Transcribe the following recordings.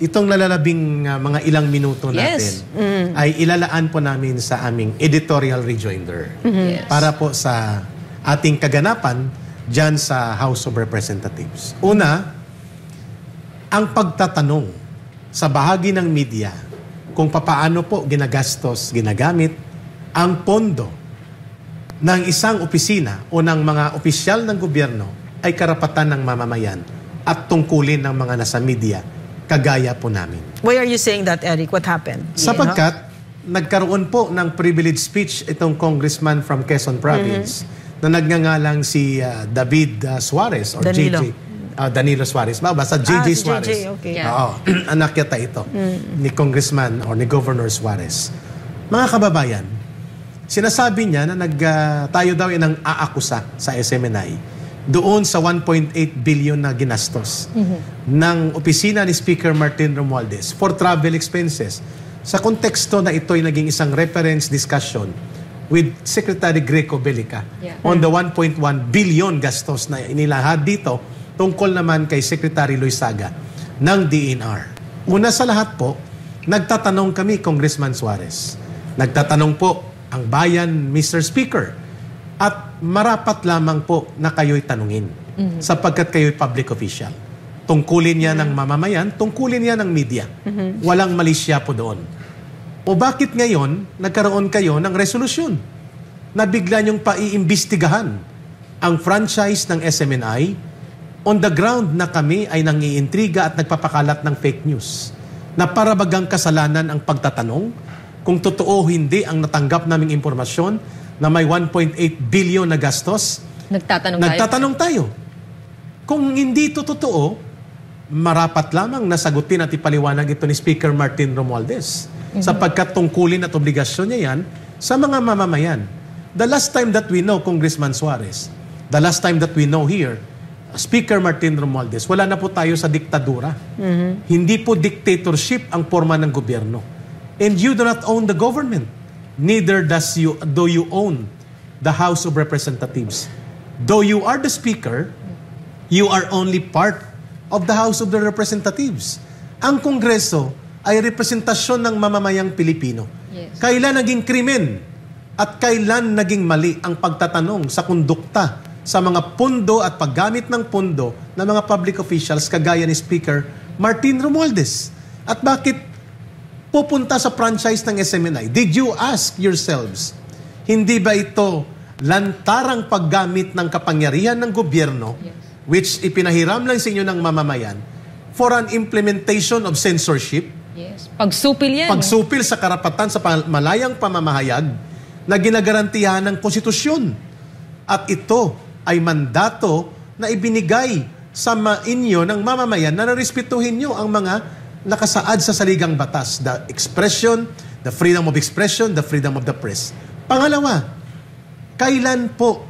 itong lalalabing mga ilang minuto natin ay ilalaan po namin sa aming editorial rejoinder para po sa ating kaganapan dyan sa House of Representatives. Una, ang pagtatanong sa bahagi ng media kung papaano po ginagamit ang pondo ng isang opisina o ng mga opisyal ng gobyerno ay karapatan ng mamamayan at tungkulin ng mga nasa media, kagaya po namin. Why are you saying that, Eric? What happened? Sapagkat nagkaroon po ng privilege speech itong congressman from Quezon Province na nagngangalang si David Suarez or Danilo. Danilo Suarez. Basta JJ Suarez. JJ, okay. Oo, anak yata ito ni Congressman or ni Governor Suarez. Mga kababayan, sinasabi niya na tayo daw ang aakusa sa SMNI doon sa 1.8 billion na ginastos ng opisina ni Speaker Martin Romualdez for travel expenses. Sa konteksto na ito'y naging isang reference discussion with Secretary Greco Belica on the 1.1 billion gastos na inilahad dito tungkol naman kay Secretary Loizaga ng DENR. Una sa lahat po, nagtatanong kami, Congressman Suarez. Nagtatanong po ang bayan, Mr. Speaker, at marapat lamang po na kayo'y tanungin sapagkat kayo'y public official. Tungkulin niya ng mamamayan, tungkulin niya ng media. Walang mali siya po doon. O bakit ngayon nagkaroon kayo ng resolusyon na bigla niyong paiimbestigahan ang franchise ng SMNI on the ground na kami ay nangiintriga at nagpapakalat ng fake news na parabagang kasalanan ang pagtatanong kung totoo hindi ang natanggap naming impormasyon na may 1.8 billion na gastos? Nagtatanong tayo. Kung hindi ito totoo, marapat lamang nasagutin at ipaliwanag ito ni Speaker Martin Romualdez sapagkat tungkulin at obligasyon niya yan sa mga mamamayan. The last time that we know, Congressman Suarez, the last time that we know here, Speaker Martin Romualdez, wala na po tayo sa diktadura. Hindi po dictatorship ang forma ng gobyerno. And you do not own the government. Neither do you own the House of Representatives. Though you are the Speaker, you are only part of the House of the Representatives. Ang Kongreso ay representasyon ng mamamayang Pilipino. Kailan naging krimen at kailan naging mali ang pagtatanong sa kondukta sa mga pundo at paggamit ng pundo ng mga public officials kagaya ni Speaker Martin Romualdez? At bakit pupunta sa franchise ng SMNI? Did you ask yourselves, hindi ba ito lantarang paggamit ng kapangyarihan ng gobyerno which ipinahiram lang sa inyo ng mamamayan for an implementation of censorship? Pagsupil yan. Pagsupil sa karapatan sa malayang pamamahayag na ginagarantiyahan ng konstitusyon. At ito ay mandato na ibinigay sa inyo ng mamamayan na narespetuhin nyo ang mga nakasaad sa saligang batas. The expression, the freedom of expression, the freedom of the press. Pangalawa, kailan po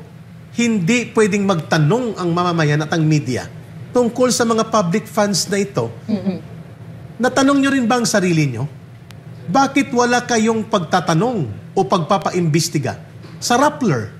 hindi pwedeng magtanong ang mamamayan at ang media tungkol sa mga public funds na ito? Natanong nyo rin ba ang sarili nyo? Bakit wala kayong pagtatanong o pagpapaimbestiga sa Rappler,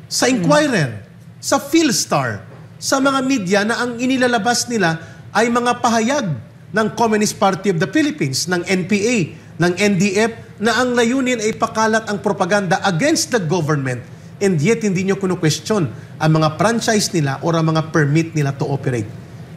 sa Inquirer, sa Philstar, sa mga media na ang inilalabas nila ay mga pahayag ng Communist Party of the Philippines, ng NPA, ng NDF, na ang layunin ay pakalat ang propaganda against the government, and yet hindi nyo kunu-question ang mga franchise nila o ang mga permit nila to operate.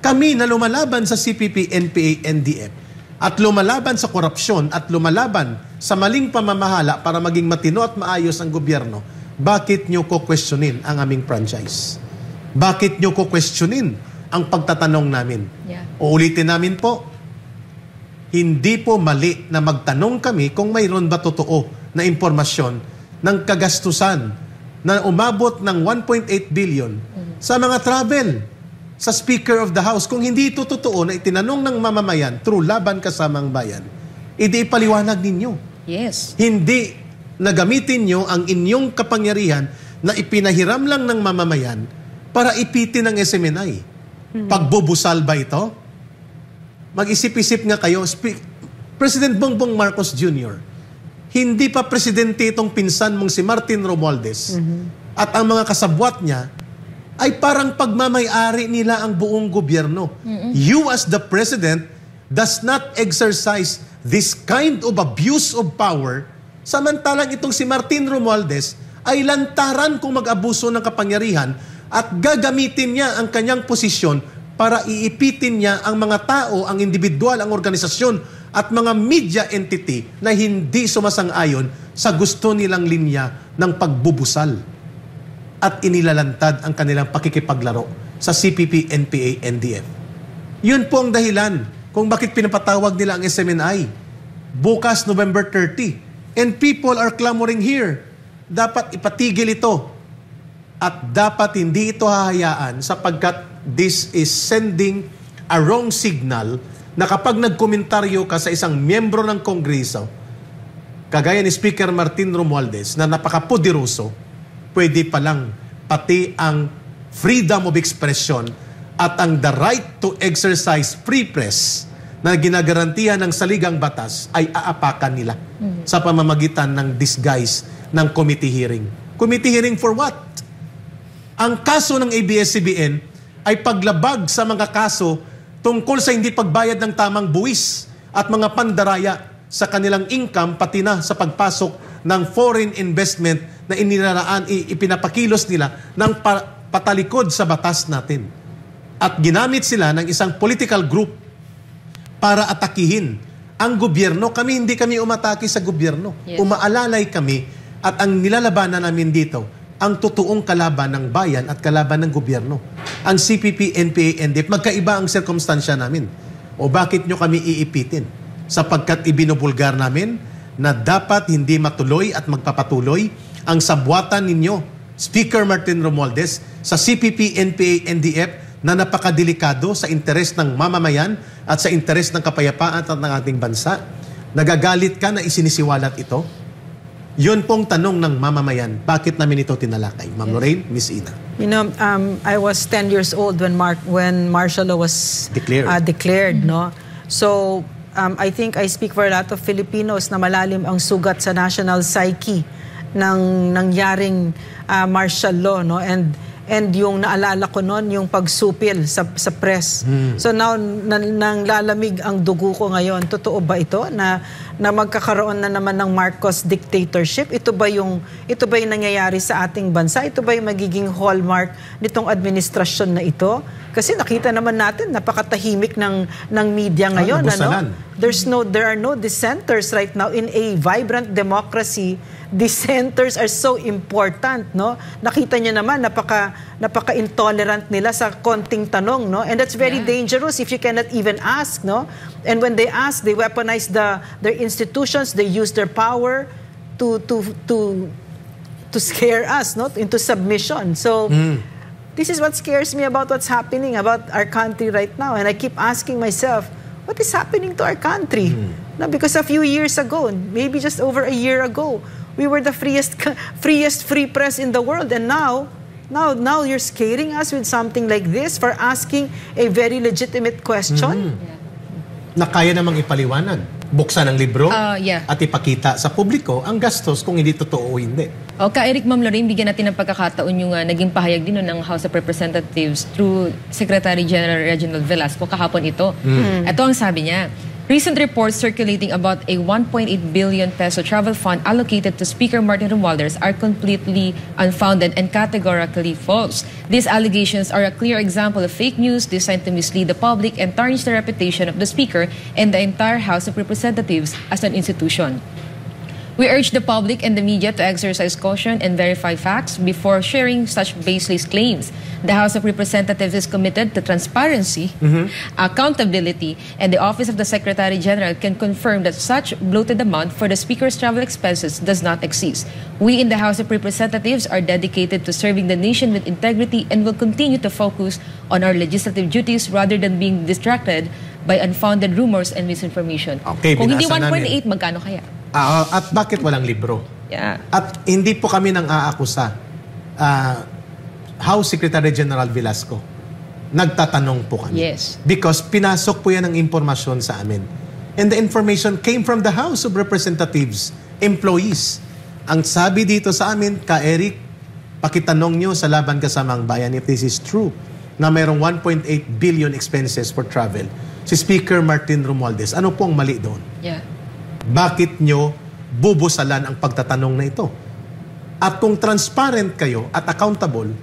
Kami na lumalaban sa CPP, NPA, NDF, at lumalaban sa korupsyon at lumalaban sa maling pamamahala para maging matino at maayos ang gobyerno, bakit nyo ko-questionin ang aming franchise? Bakit nyo ko-questionin ang pagtatanong namin? Uulitin namin po, hindi po mali na magtanong kami kung mayroon ba totoo na impormasyon ng kagastusan na umabot ng 1.8 billion sa mga travel sa Speaker of the House. Kung hindi ito totoo na itinanong ng mamamayan through Laban Kasamang Bayan, edi ipaliwanag ninyo. Hindi na gamitin nyo ang inyong kapangyarihan na ipinahiram lang ng mamamayan para ipitin ng SMNI. Pagbubusal ba ito? Mag-isip-isip nga kayo. President Bongbong Marcos Jr., hindi pa presidente itong pinsan mong si Martin Romualdez at ang mga kasabwat niya ay parang pagmamay-ari nila ang buong gobyerno. You as the president does not exercise this kind of abuse of power, samantalang itong si Martin Romualdez ay lantaran kung mag-abuso ng kapangyarihan at gagamitin niya ang kanyang posisyon para iipitin niya ang mga tao, ang individual, ang organisasyon at mga media entity na hindi sumasang-ayon sa gusto nilang linya ng pagbubusal at inilalantad ang kanilang pakikipaglaro sa CPP, NPA, NDF. Yun po ang dahilan kung bakit pinapatawag nila ang SMNI bukas November 30. And people are clamoring here. Dapat ipatigil ito. At dapat hindi ito hahayaan sapagkat this is sending a wrong signal na kapag nagkomentaryo ka sa isang miyembro ng Kongreso, kagaya ni Speaker Martin Romualdez na napakapoderoso, pwede palang pati ang freedom of expression at ang the right to exercise free press na ginagarantihan ng saligang batas ay aapakan nila sa pamamagitan ng disguise ng committee hearing. Committee hearing for what? Ang kaso ng ABS-CBN ay paglabag sa mga kaso tungkol sa hindi pagbayad ng tamang buwis at mga pandaraya sa kanilang income pati na sa pagpasok ng foreign investment na ipinapakilos nila ng patalikod sa batas natin. At ginamit sila ng isang political group para atakihin ang gobyerno. Hindi kami umatake sa gobyerno. Yes. Umaalalay kami at ang nilalabanan namin dito, ang totoong kalaban ng bayan at kalaban ng gobyerno. Ang CPP, NPA, NDF, magkaiba ang sirkumstansya namin. O bakit nyo kami iipitin? Sapagkat ibinubulgar namin na dapat hindi matuloy at magpapatuloy ang sabwatan ninyo, Speaker Martin Romualdez, sa CPP, NPA, NDF na napakadelikado sa interes ng mamamayan at sa interes ng kapayapaan at ng ating bansa. Nagagalit ka na isinisiwalat ito? Yun pong tanong ng mamamayan. Bakit namin ito tinalakay? Ma'am Lorraine, Miss Ina. You know, I was 10 years old when martial law was declared, no? So, I think I speak for a lot of Filipinos na malalim ang sugat sa national psyche ng nangyaring martial law, no? And yung naalala ko noon, yung pagsupil sa press. So now, nang lalamig ang dugo ko ngayon, totoo ba ito na magkakaroon na naman ng Marcos dictatorship? Ito ba yung nangyayari sa ating bansa? Ito ba yung magiging hallmark nitong administrasyon na ito? Kasi nakita naman natin, napakatahimik ng media ngayon. There are no dissenters right now in a vibrant democracy. Dissenters are so important, no? Nakita niyo naman, napaka-intolerant nila sa konting tanong, no? And that's very dangerous if you cannot even ask, no? And when they ask, they weaponize their institutions, they use their power to scare us, no? Into submission. So, this is what scares me about what's happening about our country right now. And I keep asking myself, what is happening to our country? No, because a few years ago, maybe just over a year ago, we were the freest free press in the world. And now you're scaring us with something like this for asking a very legitimate question? Na kaya namang ipaliwanag. Buksan ang libro at ipakita sa publiko ang gastos kung hindi totoo o hindi. Eric, Ma'am Lorraine, bigyan natin ng pagkakataon yung naging pahayag din ng House of Representatives through Secretary General Reginald Velasco kahapon ito. Ito ang sabi niya. Recent reports circulating about a 1.8 billion peso travel fund allocated to Speaker Martin Romualdez are completely unfounded and categorically false. These allegations are a clear example of fake news designed to mislead the public and tarnish the reputation of the Speaker and the entire House of Representatives as an institution. We urge the public and the media to exercise caution and verify facts before sharing such baseless claims. The House of Representatives is committed to transparency, accountability, and the Office of the Secretary General can confirm that such bloated amount for the Speaker's travel expenses does not exist. We in the House of Representatives are dedicated to serving the nation with integrity and will continue to focus on our legislative duties rather than being distracted by unfounded rumors and misinformation. Okay, kung hindi 1.8, magkano kaya? At bakit walang libro? At hindi po kami nang aakusa. House Secretary General Velasco, nagtatanong po kami. Yes. Because pinasok po yan ng impormasyon sa amin. And the information came from the House of Representatives, employees. Ang sabi dito sa amin, Eric, pakitanong nyo sa Laban Kasamang Bayan if this is true, na mayroong 1.8 billion expenses for travel. si Speaker Martin Romualdez, ano po ang mali doon? Yeah. Bakit nyo bubusalan ang pagtatanong na ito? At kung transparent kayo at accountable,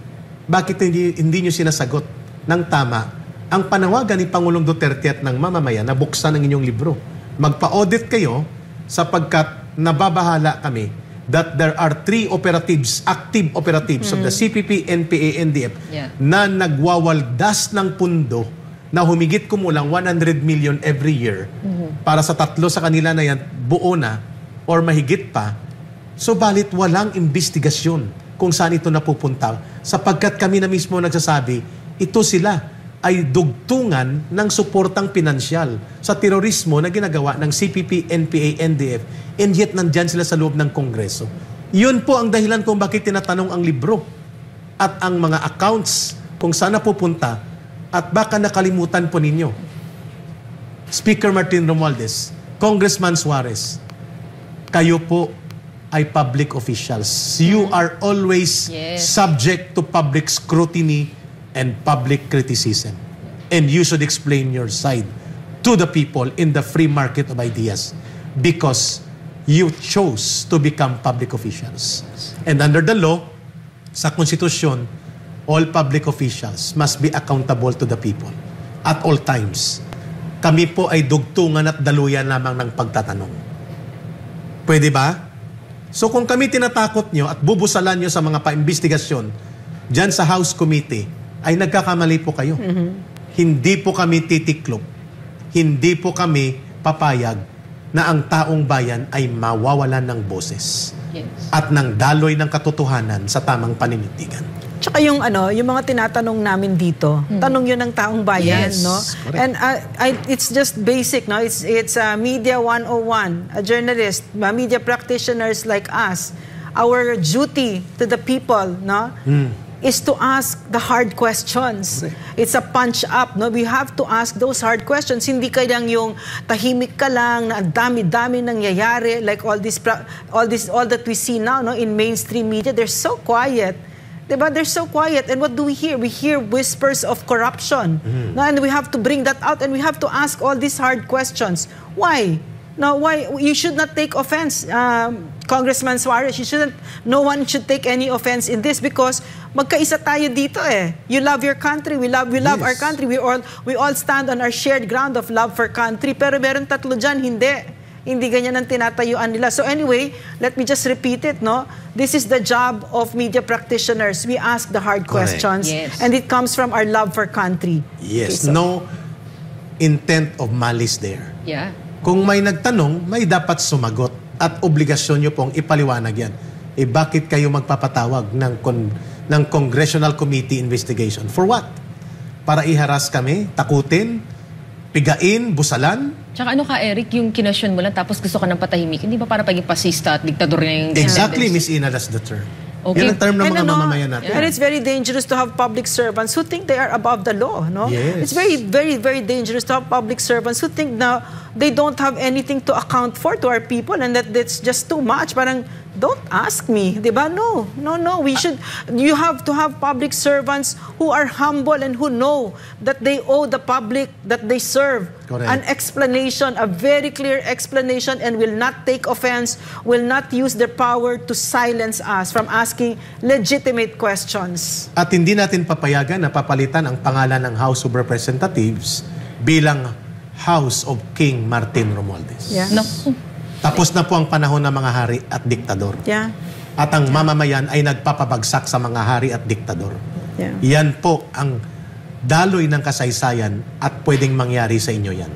bakit hindi nyo sinasagot ng tama ang panawagan ni Pangulong Duterte at ng mamamayan na buksan ang inyong libro? Magpa-audit kayo sapagkat nababahala kami that there are 3 operatives, active operatives of the CPP, NPA, NDF na nagwawaldas ng pundo na humigit kumulang 100 million every year para sa 3 sa kanila na yan, buo na or mahigit pa. So balit walang investigasyon kung saan ito napupunta sapagkat kami na mismo nagsasabi, ito sila ay dugtungan ng suportang pinansyal sa terorismo na ginagawa ng CPP, NPA, NDF, and yet nandyan sila sa loob ng Kongreso. Yun po ang dahilan kung bakit tinatanong ang libro at ang mga accounts kung saan napupunta at baka nakalimutan po ninyo. Speaker Martin Romualdez, Congressman Suarez, kayo po ay public officials. You are always subject to public scrutiny and public criticism. And you should explain your side to the people in the free market of ideas because you chose to become public officials. And under the law, sa konstitusyon, all public officials must be accountable to the people at all times. Kami po ay dugtungan at daluyan lamang ng pagtatanong. Pwede ba? So kung kami tinatakot nyo at bubusalan nyo sa mga paimbestigasyon dyan sa House Committee, ay nagkakamali po kayo. Hindi po kami titiklop. Hindi po kami papayag na ang taong bayan ay mawawalan ng boses at ng daloy ng katotohanan sa tamang paninindigan. Tsaka yung mga tinatanong namin dito, tanong yun ng taong bayan, no? Correct. And it's just basic, no? It's Media 101, a journalist, media practitioners like us. Our duty to the people, no? Is to ask the hard questions. It's a punch up, no? We have to ask those hard questions. Hindi kayang yung tahimik ka lang na ang dami-dami nangyayari like all that we see now, no, in mainstream media. They're so quiet. Diba? They're so quiet. And what do we hear? We hear whispers of corruption. No? And we have to bring that out and we have to ask all these hard questions. Why? No, why? You should not take offense, Congressman Suarez. No one should take any offense in this because magkaisa tayo dito eh. You love your country, we love our country. We all stand on our shared ground of love for country. Pero meron 3 dyan, hindi ganyan ang tinatayuan nila. So anyway, let me just repeat it, no? This is the job of media practitioners. We ask the hard questions and it comes from our love for country. Yes, okay, so, no intent of malice there. Yeah. Kung may nagtanong, may dapat sumagot at obligasyon nyo pong ipaliwanag yan. Eh bakit kayo magpapatawag ng Congressional Committee investigation? For what? Para iharas kami, takutin, pigain, busalan? Tsaka ano ka, Eric, yung kinasyon mo lang tapos gusto ka ng patahimik, hindi ba para paging pasista at diktador na yung... Exactly, Miss Ina, that's the term. Okay. Yan ang term ng mga mamamayan natin. And it's very dangerous to have public servants who think they are above the law, no? Yes. It's very, very, very dangerous to have public servants who think now they don't have anything to account for to our people and that that's just too much. Parang, don't ask me, diba? No. You have to have public servants who are humble and who know that they owe the public that they serve an explanation, a very clear explanation, and will not take offense, will not use their power to silence us from asking legitimate questions. At hindi natin papayagan na papalitan ang pangalan ng House of Representatives bilang House of King Martin Romualdez. Yeah. No. Tapos na po ang panahon ng mga hari at diktador. Yeah. At ang mamamayan ay nagpapabagsak sa mga hari at diktador. Yeah. Yan po ang daloy ng kasaysayan at pwedeng mangyari sa inyo yan.